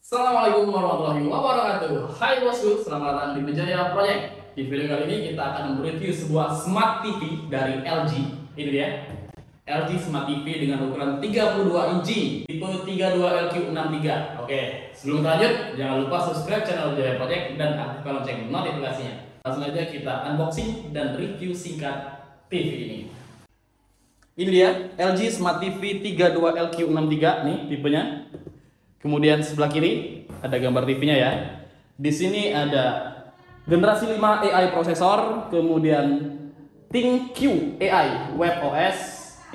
Assalamualaikum warahmatullahi wabarakatuh. Hai bosku, selamat datang di Wijaya Project. Di video kali ini kita akan mereview sebuah Smart TV dari LG. Ini dia, LG Smart TV dengan ukuran 32 inci, tipe 32LQ63. Oke, sebelum lanjut, jangan lupa subscribe channel Wijaya Project dan aktifkan lonceng notifikasinya. Langsung aja kita unboxing dan review singkat TV ini. Ini dia, LG Smart TV 32LQ63 nih tipenya. Kemudian sebelah kiri ada gambar TV-nya ya. Di sini ada generasi 5 AI prosesor, kemudian ThinQ AI Web OS.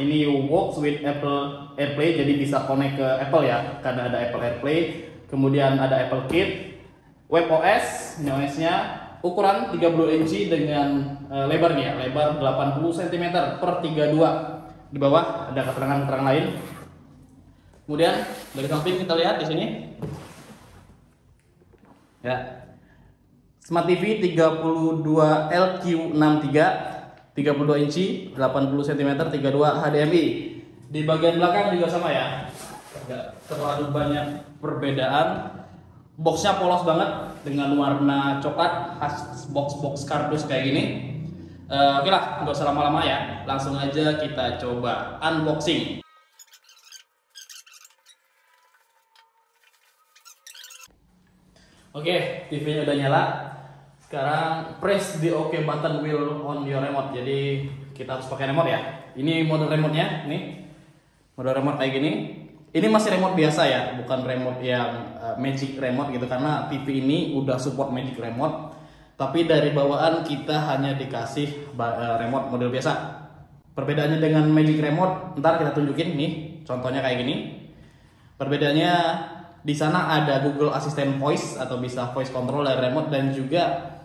Ini works with Apple AirPlay, jadi bisa connect ke Apple ya, karena ada Apple AirPlay. Kemudian ada Apple Kit, Web OS, ini OS-nya ukuran 30 inci dengan lebarnya, lebar 80 cm per 32. Di bawah ada keterangan-keterangan lain. Kemudian dari samping kita lihat di sini ya, Smart TV 32LQ63, 32 inci, 80 cm, 32 HDMI. Di bagian belakang juga sama ya, nggak terlalu banyak perbedaan. Boxnya polos banget dengan warna coklat khas box kardus kayak gini. Oke lah, nggak usah lama-lama ya, langsung aja kita coba unboxing. Oke, TV-nya udah nyala. Sekarang press the OK button will on your remote. Jadi kita harus pakai remote ya. Ini mode remote-nya, nih. Mode remote kayak gini. Ini masih remote biasa ya, bukan remote yang magic remote gitu, karena TV ini udah support magic remote. Tapi dari bawaan kita hanya dikasih remote model biasa. Perbedaannya dengan magic remote, ntar kita tunjukin nih, contohnya kayak gini. Perbedaannya di sana ada Google Assistant Voice atau bisa voice control dari remote, dan juga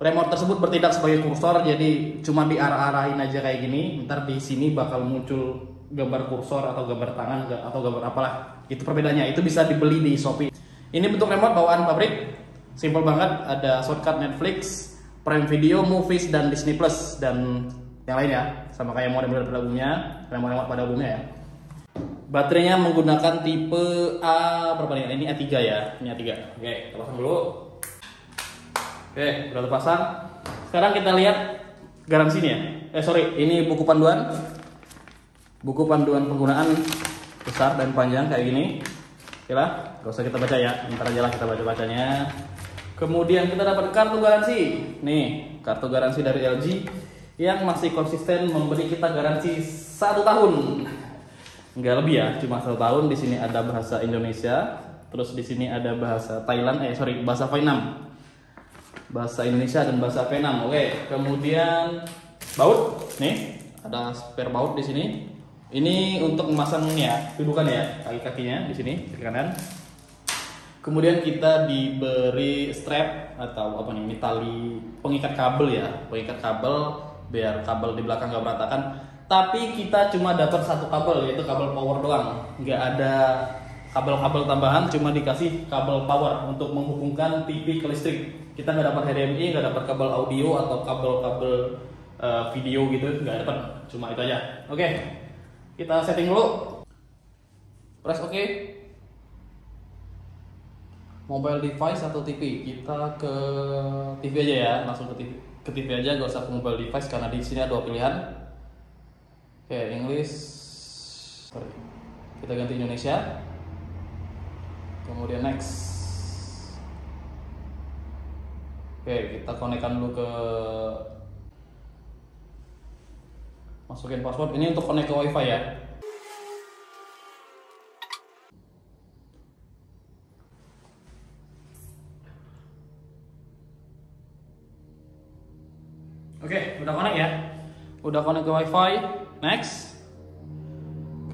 remote tersebut bertindak sebagai kursor, jadi cuma diarah-arahin aja kayak gini. Ntar di sini bakal muncul gambar kursor atau gambar tangan atau gambar apalah. Itu perbedaannya. Itu bisa dibeli di Shopee. Ini bentuk remote bawaan pabrik. Simple banget. Ada shortcut Netflix, Prime Video, Movies, dan Disney Plus dan yang lainnya. Sama kayak model-model pada umumnya, remote pada umumnya ya. Baterainya menggunakan tipe A berapa nih? Ini A3 ya, ini A3. Oke, kita pasang dulu. Oke, udah terpasang. Sekarang kita lihat garansinya. Ini buku panduan. Buku panduan penggunaan besar dan panjang kayak gini. Oke lah, gak usah kita baca ya. Ntar aja lah kita baca-bacanya. Kemudian kita dapat kartu garansi. Nih, kartu garansi dari LG yang masih konsisten memberi kita garansi 1 tahun. Nggak lebih ya, cuma 1 tahun. Di sini ada bahasa Indonesia, terus di sini ada bahasa Thailand, bahasa Vietnam, bahasa Indonesia dan bahasa Vietnam. Oke, kemudian baut, nih ada spare baut di sini. Ini untuk memasangnya, dudukan ya, kaki-kakinya di sini kiri kanan. Kemudian kita diberi strap atau apa nih, ini tali pengikat kabel ya, pengikat kabel biar kabel di belakang nggak berantakan. Tapi kita cuma dapat 1 kabel, yaitu kabel power doang. Nggak ada kabel-kabel tambahan, cuma dikasih kabel power untuk menghubungkan TV ke listrik. Kita nggak dapat HDMI, nggak dapat kabel audio atau kabel-kabel video gitu, nggak dapat. Cuma itu aja. Oke, kita setting dulu. Press OK. Mobile device atau TV? Kita ke TV aja ya, langsung ke TV aja, nggak usah ke mobile device karena di sini ada 2 pilihan. Oke, English. Kita ganti Indonesia. Kemudian next. Oke, kita konekkan dulu ke, masukin password. Ini untuk connect ke WiFi ya. Oke, udah connect ya. Udah connect ke WiFi. Next.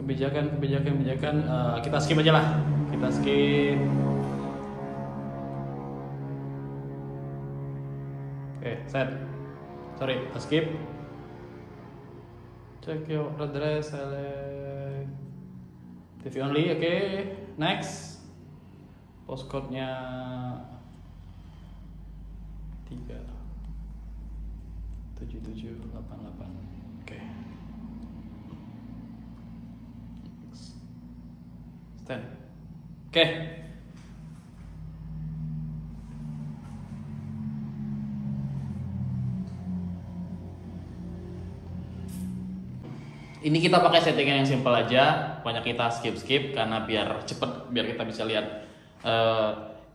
Kebijakan. Kita skip aja lah. Kita skip. Oke, set. Sorry, kita skip. Check your address, select TV only. Oke, next. Postcode-nya 37788. Oke. Stand. Oke. Ini kita pakai settingan yang simple aja, banyak kita skip karena biar cepet, biar kita bisa lihat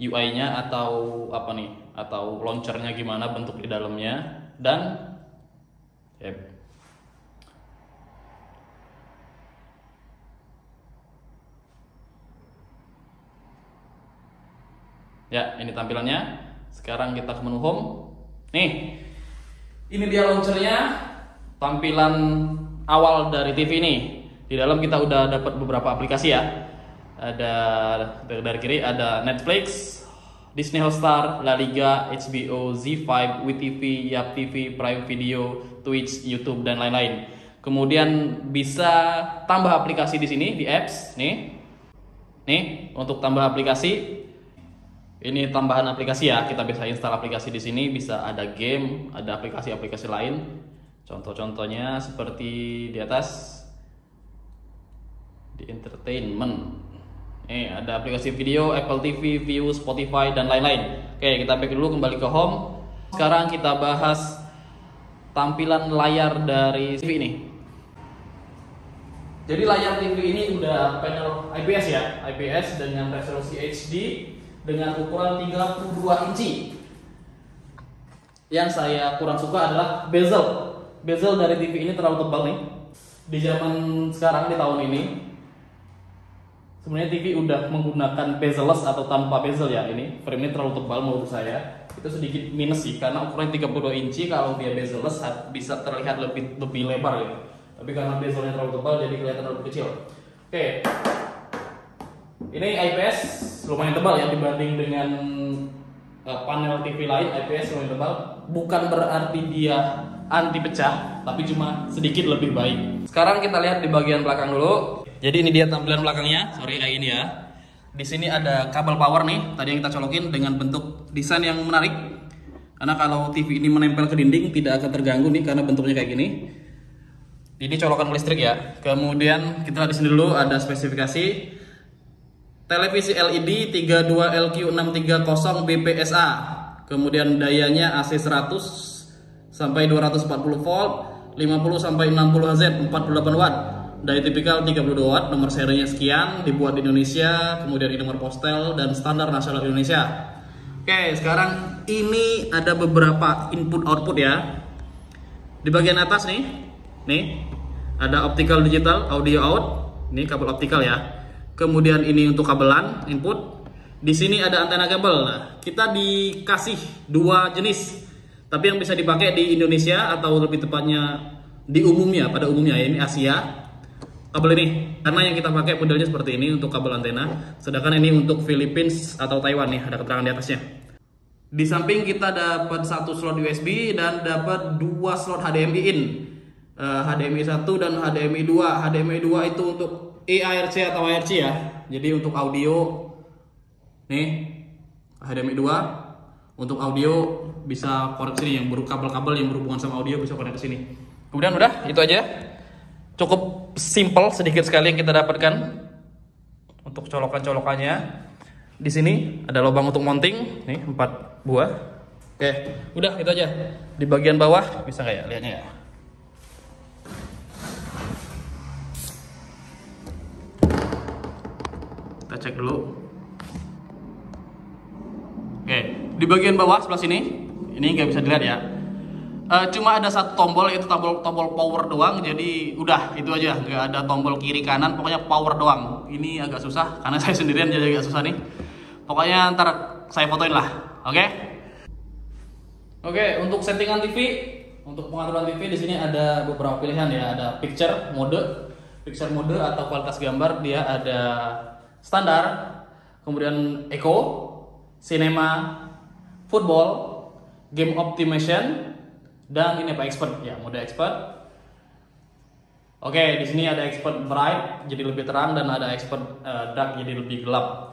UI-nya atau apa nih, atau launchernya gimana bentuk di dalamnya. Dan ya, ini tampilannya. Sekarang kita ke menu home. Nih, ini dia launchernya, tampilan awal dari TV ini. Di dalam kita udah dapat beberapa aplikasi ya. Ada dari kiri ada Netflix, Disney Hotstar, La Liga, HBO, Z5, WeTV, Yap TV, Prime Video, Twitch, YouTube dan lain-lain. Kemudian bisa tambah aplikasi di sini di apps nih. Nih, untuk tambah aplikasi. Ini tambahan aplikasi ya, kita bisa install aplikasi di sini, bisa ada game, ada aplikasi-aplikasi lain. Contoh-contohnya seperti di atas, di entertainment. Ada aplikasi video, Apple TV, View, Spotify dan lain-lain. Oke, kita back dulu, kembali ke home. Sekarang kita bahas tampilan layar dari TV ini. Jadi layar TV ini udah panel IPS ya, IPS dengan resolusi HD dengan ukuran 32 inci. Yang saya kurang suka adalah bezel. Bezel dari TV ini terlalu tebal nih. Di zaman sekarang, di tahun ini, sebenarnya TV udah menggunakan bezel-less atau tanpa bezel ya. Ini frame ini terlalu tebal menurut saya. Itu sedikit minus sih, karena ukuran 32 inci kalau dia bezel-less bisa terlihat lebih lebar gitu. Tapi karena bezelnya terlalu tebal jadi kelihatan lebih kecil. Oke. Ini IPS lumayan tebal ya dibanding dengan panel TV lain. IPS lumayan tebal. Bukan berarti dia anti pecah, tapi cuma sedikit lebih baik. Sekarang kita lihat di bagian belakang dulu. Jadi ini dia tampilan belakangnya. Sorry kayak ini ya. Di sini ada kabel power nih. Tadi yang kita colokin dengan bentuk desain yang menarik. Karena kalau TV ini menempel ke dinding tidak akan terganggu nih karena bentuknya kayak gini. Ini colokan listrik ya. Kemudian kita lihat di sini dulu ada spesifikasi. Televisi LED 32LQ630 BPSA. Kemudian dayanya AC 100 sampai 240 volt, 50 sampai 60 Hz, 48 watt. Daya tipikal 32 watt, nomor serinya sekian, dibuat di Indonesia, kemudian ini nomor postel dan standar nasional Indonesia. Oke, sekarang ini ada beberapa input output ya. Di bagian atas nih ada optical digital audio out. Ini kabel optikal ya. Kemudian ini untuk kabelan input. Di sini ada antena kabel. Nah, kita dikasih dua jenis. Tapi yang bisa dipakai di Indonesia atau lebih tepatnya pada umumnya ya, ini Asia. Kabel ini karena yang kita pakai modelnya seperti ini untuk kabel antena. Sedangkan ini untuk Philippines atau Taiwan nih, ada keterangan di atasnya. Di samping kita dapat satu slot USB dan dapat dua slot HDMI in. HDMI 1 dan HDMI 2. HDMI 2 itu untuk ARC atau ARC ya. Jadi untuk audio nih HDMI 2 untuk audio bisa connect sini, yang kabel-kabel yang berhubungan sama audio bisa connect ke sini. Kemudian udah, itu aja. Cukup simple, sedikit sekali yang kita dapatkan untuk colokan-colokannya. Di sini ada lubang untuk mounting, nih 4 buah. Oke, udah itu aja. Di bagian bawah bisa nggak ya lihatnya ya? Kita cek dulu. Oke, di bagian bawah sebelah sini, ini nggak bisa dilihat ya. Cuma ada satu tombol, yaitu tombol power doang. Jadi udah itu aja, nggak ada tombol kiri kanan, pokoknya power doang. Ini agak susah karena saya sendirian jadi agak susah nih. Pokoknya ntar saya fotoin lah, oke? Oke, untuk settingan TV, untuk pengaturan TV di sini ada beberapa pilihan ya. Ada picture mode atau kualitas gambar, dia ada standar, kemudian eco, cinema, football, game optimization, dan ini apa, expert ya, mode expert. Oke, di sini ada expert bright jadi lebih terang dan ada expert dark jadi lebih gelap.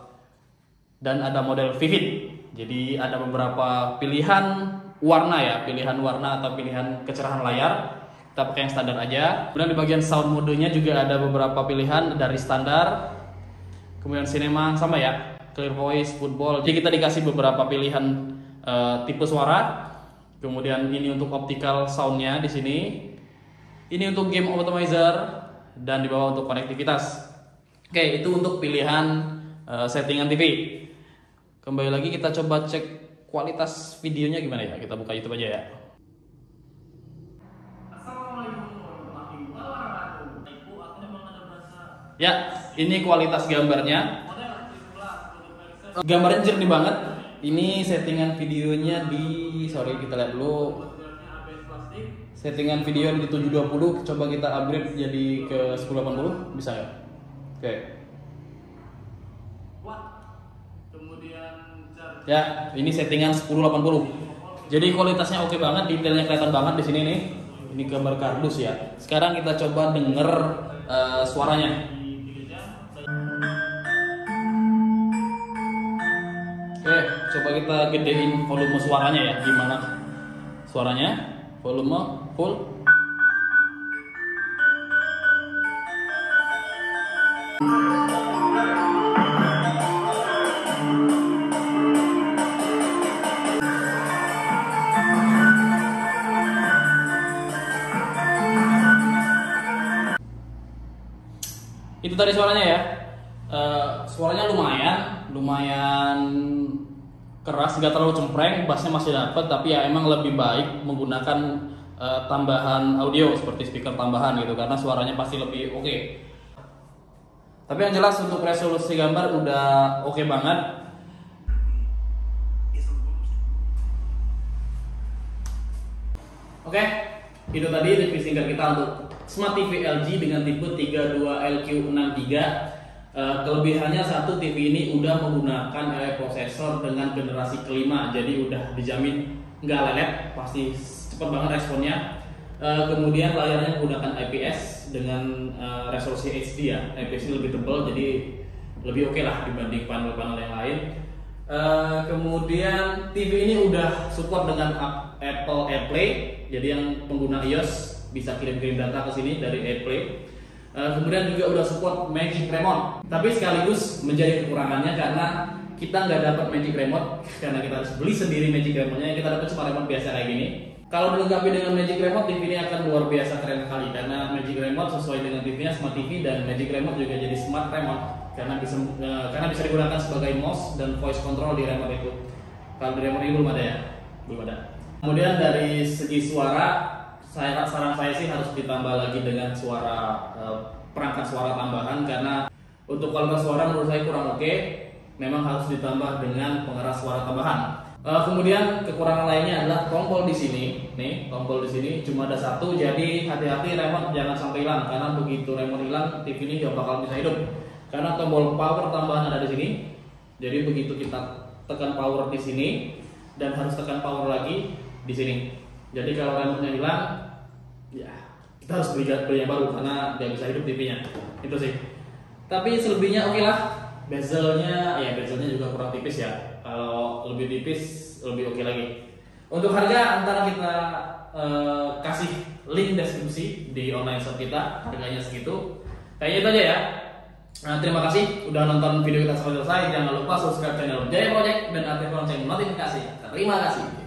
Dan ada model vivid. Jadi ada beberapa pilihan warna ya, pilihan warna atau pilihan kecerahan layar. Kita pakai yang standar aja. Kemudian di bagian sound modenya juga ada beberapa pilihan dari standar. Kemudian cinema sama ya, clear voice, football. Jadi kita dikasih beberapa pilihan tipe suara. Kemudian ini untuk optical soundnya di sini. Ini untuk game optimizer dan di bawah untuk konektivitas. Oke, itu untuk pilihan settingan TV. Kembali lagi kita coba cek kualitas videonya gimana ya. Kita buka YouTube aja ya. Ya, ini kualitas gambarnya. Gambarnya jernih banget. Ini settingan videonya kita lihat dulu. Settingan video di 720, coba kita upgrade jadi ke 1080, bisa nggak? Oke. Ya, ini settingan 1080. Jadi kualitasnya oke banget, detailnya kelihatan banget di sini nih. Ini gambar kardus ya. Sekarang kita coba denger suaranya. Oke, coba kita gedein volume suaranya ya. Gimana suaranya? Volume full. Itu tadi suaranya ya. Suaranya lumayan keras, nggak terlalu cempreng, bassnya masih dapat, tapi ya emang lebih baik menggunakan tambahan audio seperti speaker tambahan gitu, karena suaranya pasti lebih oke. Tapi yang jelas untuk resolusi gambar udah oke banget. Oke, itu tadi review singkat kita untuk Smart TV LG dengan tipe 32LQ63. Kelebihannya satu, TV ini udah menggunakan prosesor dengan generasi kelima, jadi udah dijamin nggak lelet, pasti cepet banget responnya. Kemudian layarnya menggunakan IPS dengan resolusi HD ya, IPS lebih tebal, jadi lebih oke lah dibanding panel-panel yang lain. Kemudian TV ini udah support dengan Apple AirPlay, jadi yang pengguna iOS bisa kirim-kirim data ke sini dari AirPlay. Kemudian juga udah support Magic Remote, tapi sekaligus menjadi kekurangannya karena kita nggak dapat Magic Remote, karena kita harus beli sendiri Magic Remote-nya. Kita dapat cuma remote biasa kayak gini. Kalau dilengkapi dengan Magic Remote, TV ini akan luar biasa keren sekali, karena Magic Remote sesuai dengan TV-nya Smart TV, dan Magic Remote juga jadi Smart Remote karena bisa digunakan sebagai mouse dan voice control di remote itu. Kalau di remote ini belum ada ya, belum ada. Kemudian dari segi suara, saran saya sih harus ditambah lagi dengan perangkat suara tambahan, karena untuk kualitas suara menurut saya kurang oke. Memang harus ditambah dengan pengeras suara tambahan. Kemudian kekurangan lainnya adalah tombol di sini. Nih, tombol di sini cuma ada satu, jadi hati-hati remote jangan sampai hilang, karena begitu remote hilang TV ini gak bakal bisa hidup. Karena tombol power tambahan ada di sini. Jadi begitu kita tekan power di sini dan harus tekan power lagi di sini. Jadi kalau remote-nya hilang, ya kita harus beli yang baru karena nggak bisa hidup TV-nya. Itu sih. Tapi selebihnya oke lah. Bezelnya juga kurang tipis ya. Kalau lebih tipis lebih oke lagi. Untuk harga ntar kita kasih link deskripsi di online shop kita. Harganya segitu. Kayaknya itu aja ya. Nah, terima kasih udah nonton video kita sampai selesai. Jangan lupa subscribe channel Jaya Project dan aktifkan lonceng notifikasi. Terima kasih.